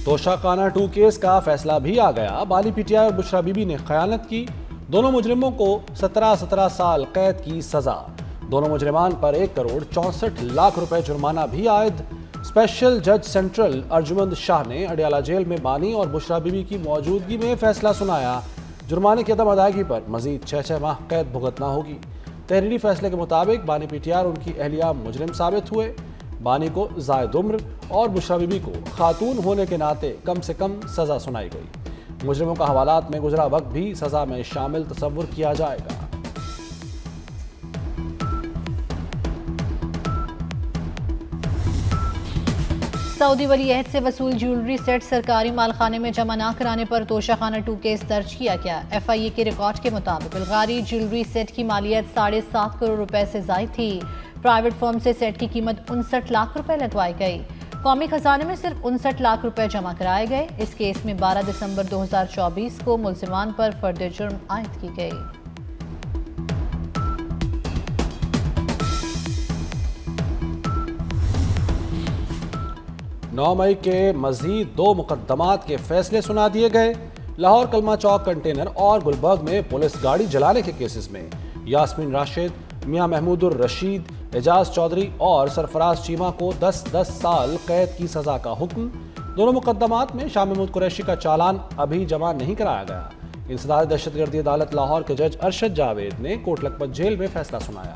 توشہ خانہ 2 کیس کا فیصلہ بھی آ گیا۔ بانی پی ٹی آئی اور بشرا بی بی نے خیانت کی، دونوں مجرموں کو 17 سال قید کی سزا۔ دونوں مجرمان پر 1,64,00,000 روپے جرمانہ بھی عائد۔ اسپیشل جج سینٹرل ارجمند شاہ نے اڈیالہ جیل میں بانی اور بشرا بی بی کی موجودگی میں فیصلہ سنایا۔ جرمانے کی عدم ادائیگی پر مزید 6 ماہ قید بھگتنا ہوگی۔ تحریری فیصلے کے مطابق بانی پی ٹی آر اور ان کی اہلیہ مجرم ثابت ہوئے۔ بانی کو زائد عمر اور بشرا بی بی کو خاتون ہونے کے ناطے کم سے کم سزا سنائی گئی۔ مجرموں کا حوالات میں گزرا وقت بھی سزا میں شامل تصور کیا جائے گا۔ سعودی ولی عہد سے وصول جیولری سیٹ سرکاری مالخانے میں جمع نہ کرانے پر توشہ خانہ 2 کیس درج کیا گیا۔ ایف آئی اے کے ریکارڈ کے مطابق بلغاری جیولری سیٹ کی مالیت 7.5 کروڑ روپے سے زائد تھی۔ پرائیویٹ فرم سے سیٹ کی قیمت 59 لاکھ روپے لگوائی گئی۔ قومی خزانے میں صرف 59 لاکھ روپے جمع کرائے گئے۔ اس کیس میں 12 دسمبر 2024 کو ملزمان پر فرد جرم عائد کی گئی۔ 9 مئی کے مزید 2 مقدمات کے فیصلے سنا دیے گئے۔ لاہور کلمہ چوک کنٹینر اور گلبرگ میں پولیس گاڑی جلانے کے کیسز میں یاسمین راشد، میاں محمود الرشید، اعجاز چودھری اور سرفراز چیمہ کو 10 سال قید کی سزا کا حکم۔ دونوں مقدمات میں شاہ محمود قریشی کا چالان ابھی جمع نہیں کرایا گیا۔ انسداد دہشت گردی عدالت لاہور کے جج ارشد جاوید نے کوٹ لکھپت جیل میں فیصلہ سنایا۔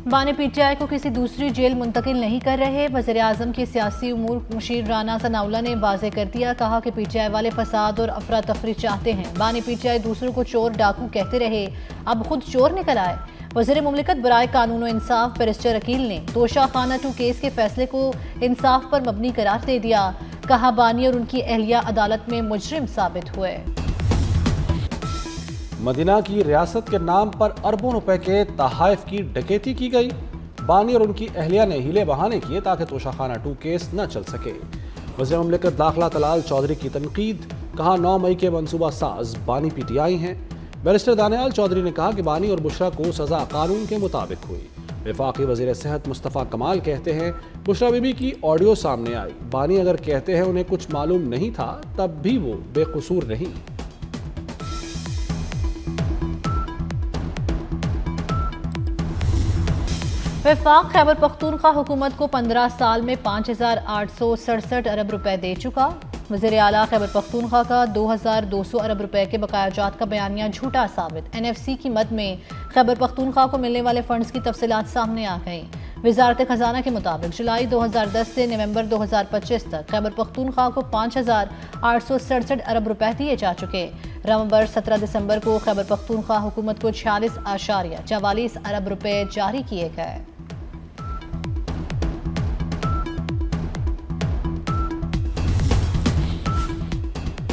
بانی پی ٹی آئی کو کسی دوسری جیل منتقل نہیں کر رہے۔ وزیراعظم کے سیاسی امور مشیر رانا ثناءاللہ نے واضح کر دیا، کہا کہ پی ٹی آئی والے فساد اور افراتفری چاہتے ہیں۔ بانی پی ٹی آئی دوسروں کو چور ڈاکو کہتے رہے، اب خود چور نکل آئے۔ وزیر مملکت برائے قانون و انصاف بیرسٹر عقیل نے توشہ خانہ 2 کیس کے فیصلے کو انصاف پر مبنی قرار دے دیا، کہا بانی اور ان کی اہلیہ عدالت میں مجرم ثابت ہوئے۔ مدینہ کی ریاست کے نام پر اربوں روپے کے تحائف کی ڈکیتی کی گئی۔ بانی اور ان کی اہلیہ نے ہیلے بہانے کیے تاکہ توشہ خانہ 2 کیس نہ چل سکے۔ وزیر مملکت داخلہ طلال چودھری کی تنقید، کہا 9 مئی کے منصوبہ ساز بانی پی ٹی آئی ہیں۔ بیرسٹر دانیال چودھری نے کہا کہ بانی اور بشرا کو سزا قانون کے مطابق ہوئی۔ وفاقی وزیر صحت مصطفیٰ کمال کہتے ہیں بشرا بی بی کی آڈیو سامنے آئی، بانی اگر کہتے ہیں انہیں کچھ معلوم نہیں تھا تب بھی وہ بے قصور نہیں۔ وفاق خیبر پختونخوا حکومت کو 15 سال میں 5,867 ارب روپے دے چکا۔ وزیر اعلیٰ خیبر پختونخوا کا 2,200 ارب روپے کے بقایا جات کا بیانیہ جھوٹا ثابت۔ این ایف سی کی مد میں خیبر پختونخوا کو ملنے والے فنڈز کی تفصیلات سامنے آ گئیں۔ وزارت خزانہ کے مطابق جولائی 2010 سے نومبر 2025 تک خیبر پختونخوا کو 5,867 ارب روپے دیے جا چکے۔ نومبر 17 دسمبر کو خیبر پختونخوا حکومت کو 46.44 ارب روپے جاری کیے گئے۔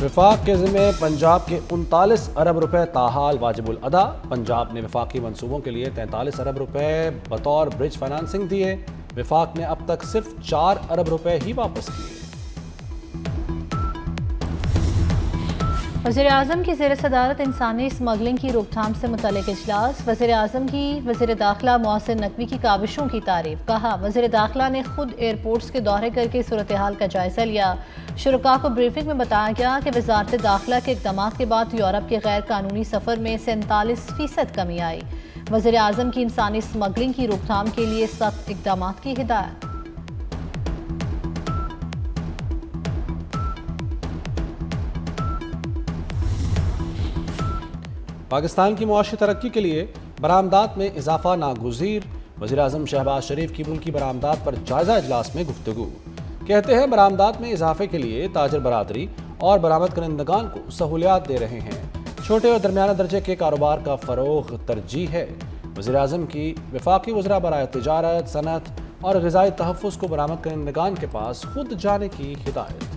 وفاق کے ذمہ پنجاب کے 39 ارب روپے تاحال واجب الادا۔ پنجاب نے وفاقی منصوبوں کے لیے 43 ارب روپے بطور برج فائنانسنگ دیے۔ وفاق نے اب تک صرف 4 ارب روپے ہی واپس کیے۔ وزیر اعظم کی زیر صدارت انسانی اسمگلنگ کی روک تھام سے متعلق اجلاس۔ وزیر اعظم کی وزیر داخلہ محسن نقوی کی کاوشوں کی تعریف، کہا وزیر داخلہ نے خود ایئرپورٹس کے دورے کر کے صورتحال کا جائزہ لیا۔ شرکاء کو بریفنگ میں بتایا گیا کہ وزارت داخلہ کے اقدامات کے بعد یورپ کے غیر قانونی سفر میں 47% کمی آئی۔ وزیر اعظم کی انسانی اسمگلنگ کی روک تھام کے لیے سخت اقدامات کی ہدایت۔ پاکستان کی معاشی ترقی کے لیے برآمدات میں اضافہ ناگزیر۔ وزیر اعظم شہباز شریف کی ملکی برآمدات پر جائزہ اجلاس میں گفتگو۔ کہتے ہیں برآمدات میں اضافے کے لیے تاجر برادری اور برآمد کنندگان کو سہولیات دے رہے ہیں۔ چھوٹے اور درمیانہ درجے کے کاروبار کا فروغ ترجیح ہے۔ وزیر اعظم کی وفاقی وزراء برائے تجارت، صنعت اور غذائی تحفظ کو برآمد کنندگان کے پاس خود جانے کی ہدایت۔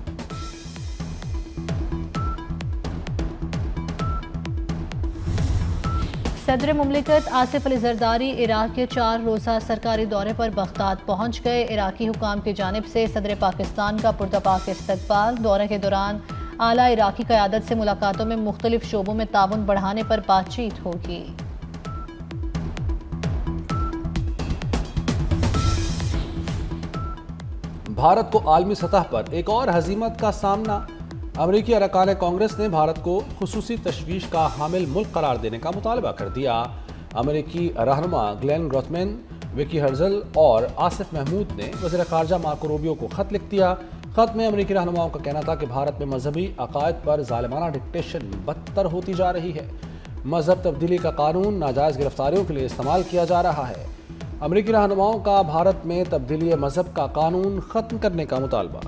صدر مملکت آصف علی زرداری عراق کے 4 روزہ سرکاری دورے پر بغداد پہنچ گئے۔ عراقی حکام کی جانب سے صدر پاکستان کا پرتپاک استقبال۔ دورے کے دوران اعلیٰ عراقی قیادت سے ملاقاتوں میں مختلف شعبوں میں تعاون بڑھانے پر بات چیت ہوگی۔ بھارت کو عالمی سطح پر ایک اور ہزیمت کا سامنا۔ امریکی ارکان کانگریس نے بھارت کو خصوصی تشویش کا حامل ملک قرار دینے کا مطالبہ کر دیا۔ امریکی رہنما گلین گروتھمین، وکی ہرزل اور آصف محمود نے وزیر خارجہ مارکو روبیو کو خط لکھ دیا۔ خط میں امریکی رہنماؤں کا کہنا تھا کہ بھارت میں مذہبی عقائد پر ظالمانہ ڈکٹیشن بدتر ہوتی جا رہی ہے۔ مذہب تبدیلی کا قانون ناجائز گرفتاریوں کے لیے استعمال کیا جا رہا ہے۔ امریکی رہنماؤں کا بھارت میں تبدیلی مذہب کا قانون ختم کرنے کا مطالبہ۔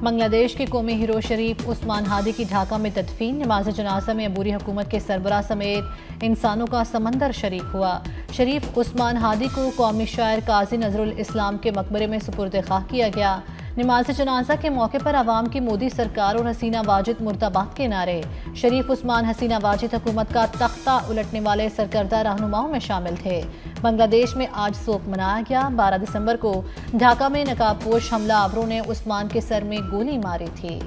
بنگلہ دیش کے قومی ہیرو شریف عثمان ہادی کی ڈھاکہ میں تدفین۔ نماز جنازہ میں عبوری حکومت کے سربراہ سمیت انسانوں کا سمندر شریک ہوا۔ شریف عثمان ہادی کو قومی شاعر قاضی نظر الاسلام کے مقبرے میں سپرد خاک کیا گیا۔ نماز جنازہ کے موقع پر عوام کی مودی سرکار اور حسینہ واجد مردباد کے نعرے۔ شریف عثمان حسینہ واجد حکومت کا تختہ الٹنے والے سرکردہ رہنماؤں میں شامل تھے۔ بنگلہ دیش میں آج سوگ منایا گیا۔ 12 دسمبر کو ڈھاکہ میں نقاب پوش حملہ آوروں نے عثمان کے سر میں گولی ماری تھی۔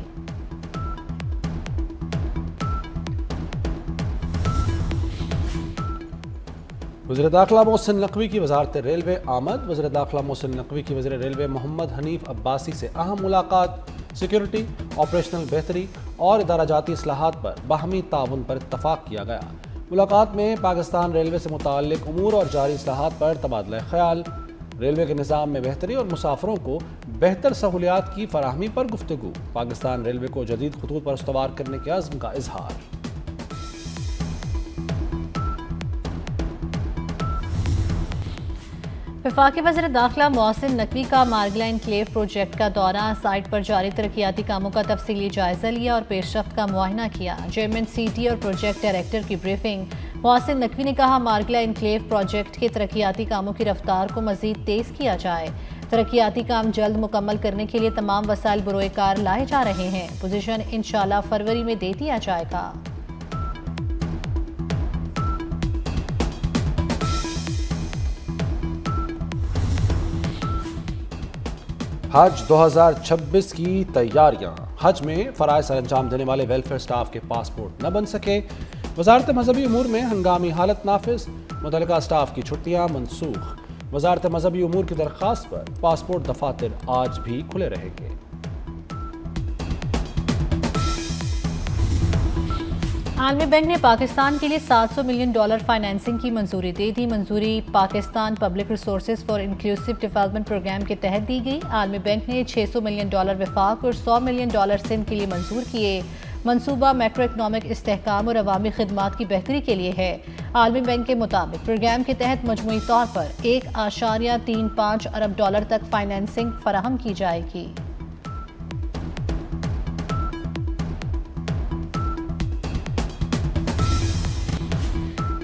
وزیر داخلہ محسن نقوی کی وزارت ریلوے آمد۔ وزیر داخلہ محسن نقوی کی وزیر ریلوے محمد حنیف عباسی سے اہم ملاقات۔ سیکیورٹی، آپریشنل بہتری اور ادارہ جاتی اصلاحات پر باہمی تعاون پر اتفاق کیا گیا۔ ملاقات میں پاکستان ریلوے سے متعلق امور اور جاری اصلاحات پر تبادلہ خیال، ریلوے کے نظام میں بہتری اور مسافروں کو بہتر سہولیات کی فراہمی پر گفتگو۔ پاکستان ریلوے کو جدید خطوط پر استوار کرنے کے عزم کا اظہار۔ وفاقی وزیر داخلہ محسن نقوی کا مارگلا انکلیو پروجیکٹ کا دورہ۔ سائٹ پر جاری ترقیاتی کاموں کا تفصیلی جائزہ لیا اور پیش رفت کا معائنہ کیا۔ چیئرمین سی ٹی اور پروجیکٹ ڈائریکٹر کی بریفنگ۔ محسن نقوی نے کہا مارگلا انکلیو پروجیکٹ کے ترقیاتی کاموں کی رفتار کو مزید تیز کیا جائے۔ ترقیاتی کام جلد مکمل کرنے کے لیے تمام وسائل بروئے کار لائے جا رہے ہیں۔ پوزیشن انشاءاللہ فروری میں دے دیا جائے گا۔ حج 2026 کی تیاریاں۔ حج میں فرائض سر انجام دینے والے ویلفیئر سٹاف کے پاسپورٹ نہ بن سکے۔ وزارت مذہبی امور میں ہنگامی حالت نافذ، متعلقہ سٹاف کی چھٹیاں منسوخ۔ وزارت مذہبی امور کی درخواست پر پاسپورٹ دفاتر آج بھی کھلے رہیں گے۔ عالمی بینک نے پاکستان کے لیے $700 ملین فائنانسنگ کی منظوری دے دی۔ منظوری Pakistan public resources for inclusive development programme کے تحت دی گئی۔ عالمی بینک نے $600 ملین وفاق اور $100 ملین سندھ کے لیے منظور کیے۔ منصوبہ میکرو اکنامک استحکام اور عوامی خدمات کی بہتری کے لیے ہے۔ عالمی بینک کے مطابق پروگرام کے تحت مجموعی طور پر $1.35 ارب تک فائنانسنگ فراہم کی جائے گی۔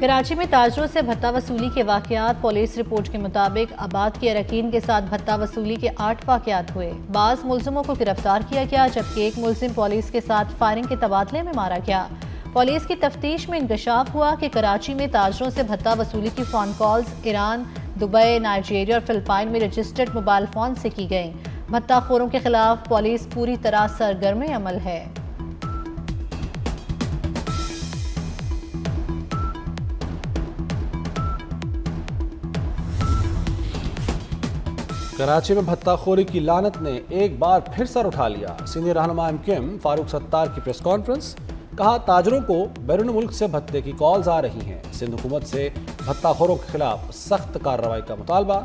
کراچی میں تاجروں سے بھتہ وصولی کے واقعات۔ پولیس رپورٹ کے مطابق آباد کے اراکین کے ساتھ بھتہ وصولی کے 8 واقعات ہوئے۔ بعض ملزموں کو گرفتار کیا گیا جبکہ ایک ملزم پولیس کے ساتھ فائرنگ کے تبادلے میں مارا گیا۔ پولیس کی تفتیش میں انکشاف ہوا کہ کراچی میں تاجروں سے بھتہ وصولی کی phone calls Iran, Dubai, Nigeria اور فلپائن میں رجسٹرڈ موبائل فون سے کی گئیں۔ بھتہ خوروں کے خلاف پولیس پوری طرح سرگرم عمل ہے۔ کراچی میں بھتہ خوری کی لعنت نے ایک بار پھر سر اٹھا لیا۔ سینئر رہنما M Q M Farooq Sattar کی پریس کانفرنس۔ کہا تاجروں کو بیرون ملک سے بھتے کی کالز آ رہی ہیں۔ سندھ حکومت سے بھتہ خوروں کے خلاف سخت کارروائی کا مطالبہ۔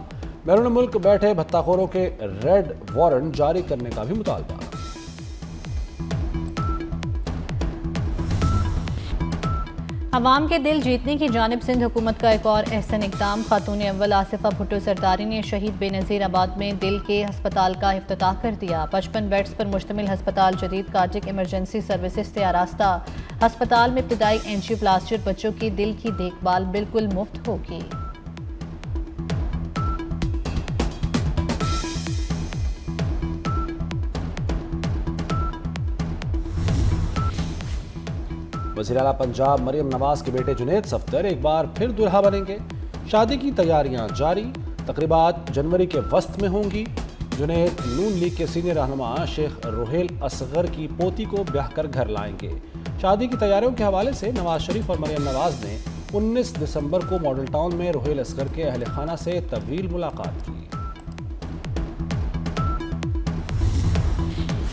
بیرون ملک بیٹھے بھتہ خوروں کے ریڈ وارنٹ جاری کرنے کا بھی مطالبہ۔ عوام کے دل جیتنے کی جانب سندھ حکومت کا ایک اور احسن اقدام۔ خاتون اول آصفہ بھٹو زرداری نے شہید بے نظیر آباد میں دل کے ہسپتال کا افتتاح کر دیا۔ 55 بیڈز پر مشتمل ہسپتال جدید کارڈک ایمرجنسی سروسز سے آراستہ۔ ہسپتال میں ابتدائی اینجیوپلاسٹی اور بچوں کی دل کی دیکھ بھال بالکل مفت ہوگی۔ وزیر اعلیٰ پنجاب مریم نواز کے بیٹے جنید صفدر ایک بار پھر دلہا بنیں گے۔ شادی کی تیاریاں جاری، تقریبات جنوری کے وسط میں ہوں گی۔ جنید نون لیگ کے سینئر رہنما شیخ روہیل اصغر کی پوتی کو بیاہ کر گھر لائیں گے۔ شادی کی تیاریوں کے حوالے سے نواز شریف اور مریم نواز نے 19 دسمبر کو ماڈل ٹاؤن میں روہیل اصغر کے اہل خانہ سے طویل ملاقات کی۔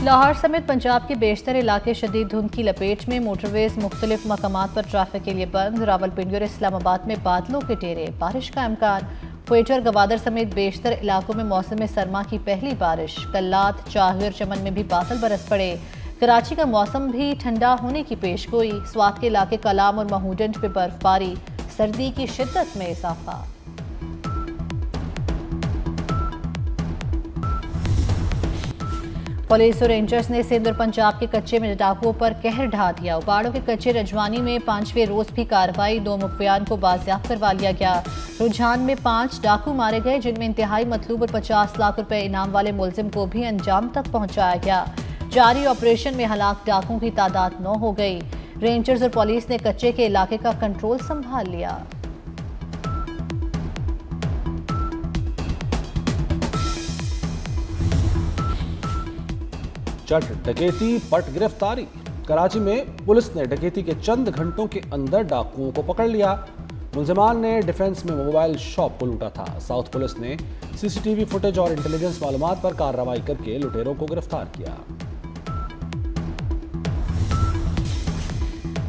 لاہور سمیت پنجاب کے بیشتر علاقے شدید دھند کی لپیٹ میں، موٹر ویز مختلف مقامات پر ٹریفک کے لیے بند۔ راولپنڈی اور اسلام آباد میں بادلوں کے ڈیرے، بارش کا امکان۔ کوئٹہ اور گوادر سمیت بیشتر علاقوں میں موسم سرما کی پہلی بارش۔ کلات، چاہوئی اور چمن میں بھی بادل برس پڑے۔ کراچی کا موسم بھی ٹھنڈا ہونے کی پیش گوئی۔ سوات کے علاقے کلام اور مہوڈنج میں برف باری، سردی کی شدت میں اضافہ۔ پولیس اور رینجرز نے سندھ اور پنجاب کے کچے میں ڈاکوؤں پر قہر ڈھا دیا۔ اپاڑوں کے کچے رجوانی میں 5ویں روز بھی کارروائی، 2 مخفیان کو بازیاب کروا لیا گیا۔ رجحان میں 5 ڈاکو مارے گئے، جن میں انتہائی مطلوب اور 50 لاکھ روپے انعام والے ملزم کو بھی انجام تک پہنچایا گیا۔ جاری آپریشن میں ہلاک ڈاکوؤں کی تعداد 9 ہو گئی۔ رینجرز اور پولیس نے کچے کے علاقے کا کنٹرول سنبھال لیا۔ چٹ ڈکیتی پٹ گرفتاری۔ کراچی میں پولیس نے ڈکیتی کے چند گھنٹوں کے اندر ڈاکوؤں کو پکڑ لیا۔ ملزمان نے ڈیفنس میں موبائل شاپ کو لوٹا تھا۔ ساؤتھ پولیس نے CCTV فوٹیج اور انٹیلیجنس معلومات پر کارروائی کر کے لٹیروں کو گرفتار کیا۔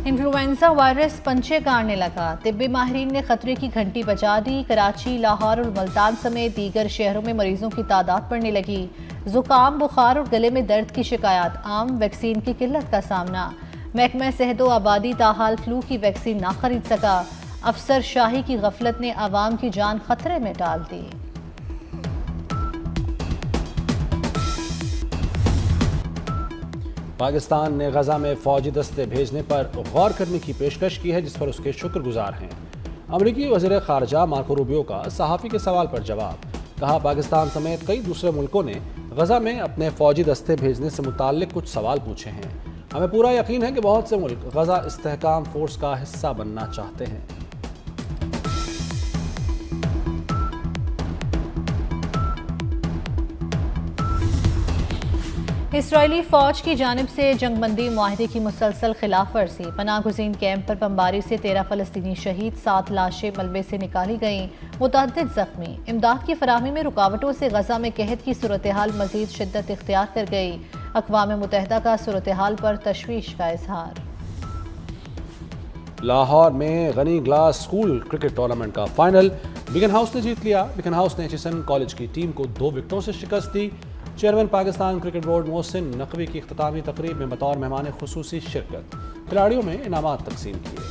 انفلوئنزا وائرس پنچے کاٹنے لگا، طبی ماہرین نے خطرے کی گھنٹی بجا دی۔ کراچی، لاہور اور ملتان سمیت دیگر شہروں میں مریضوں کی تعداد بڑھنے لگی۔ زکام، بخار اور گلے میں درد کی شکایات عام، ویکسین کی قلت کا سامنا۔ محکمہ صحت و آبادی تاحال فلو کی ویکسین نہ خرید سکا۔ افسر شاہی کی غفلت نے عوام کی جان خطرے میں ڈال دی۔ پاکستان نے غزہ میں فوجی دستے بھیجنے پر غور کرنے کی پیشکش کی ہے، جس پر اس کے شکر گزار ہیں۔ امریکی وزیر خارجہ مارکو روبیو کا صحافی کے سوال پر جواب، کہا پاکستان سمیت کئی دوسرے ملکوں نے غزہ میں اپنے فوجی دستے بھیجنے سے متعلق کچھ سوال پوچھے ہیں۔ ہمیں پورا یقین ہے کہ بہت سے ملک غزہ استحکام فورس کا حصہ بننا چاہتے ہیں۔ اسرائیلی فوج کی جانب سے جنگ بندی معاہدے کی مسلسل خلاف ورزی۔ پناہ گزین کیمپ پر بمباری سے 13 فلسطینی شہید، 7 لاشیں ملبے سے نکالی گئیں، متعدد زخمی۔ امداد کی فراہمی میں رکاوٹوں سے غزہ میں قحط کی صورتحال مزید شدت اختیار کر گئی۔ اقوام متحدہ کا صورتحال پر تشویش کا اظہار۔ لاہور میں غنی گلاس اسکول کرکٹ ٹورنامنٹ کا فائنل بیگن ہاؤس نے جیت لیا۔ بیگن ہاؤس نے ایچیسن کالج کی ٹیم کو 2 وکٹوں سے شکست دی۔ Chairman Pakistan cricket board Mohsin Naqvi کی اختتامی تقریب میں بطور مہمان خصوصی شرکت، کھلاڑیوں میں انعامات تقسیم کیے۔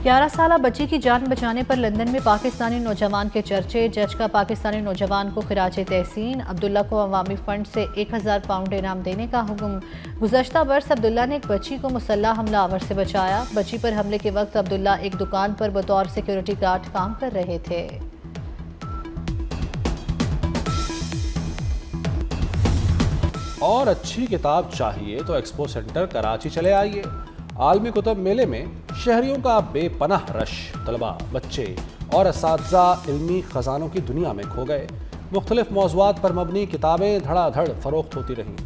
11 سالہ بچی کی جان بچانے پر لندن میں پاکستانی نوجوان کے چرچے۔ جج کا پاکستانی نوجوان کو خراج تحسین، عبداللہ کو عوامی فنڈ سے 1000 پاؤنڈ انعام دینے کا حکم۔ گزشتہ برس عبداللہ نے ایک بچی کو مسلح حملہ آور سے بچایا۔ بچی پر حملے کے وقت عبداللہ ایک دکان پر بطور سیکیورٹی گارڈ کام کر رہے تھے۔ اور اچھی کتاب چاہیے تو ایکسپو سینٹر کراچی چلے آئیے۔ عالمی کتب میلے میں شہریوں کا بے پناہ رش، طلباء، بچے اور اساتذہ علمی خزانوں کی دنیا میں کھو گئے۔ مختلف موضوعات پر مبنی کتابیں دھڑا دھڑ فروخت ہوتی رہیں۔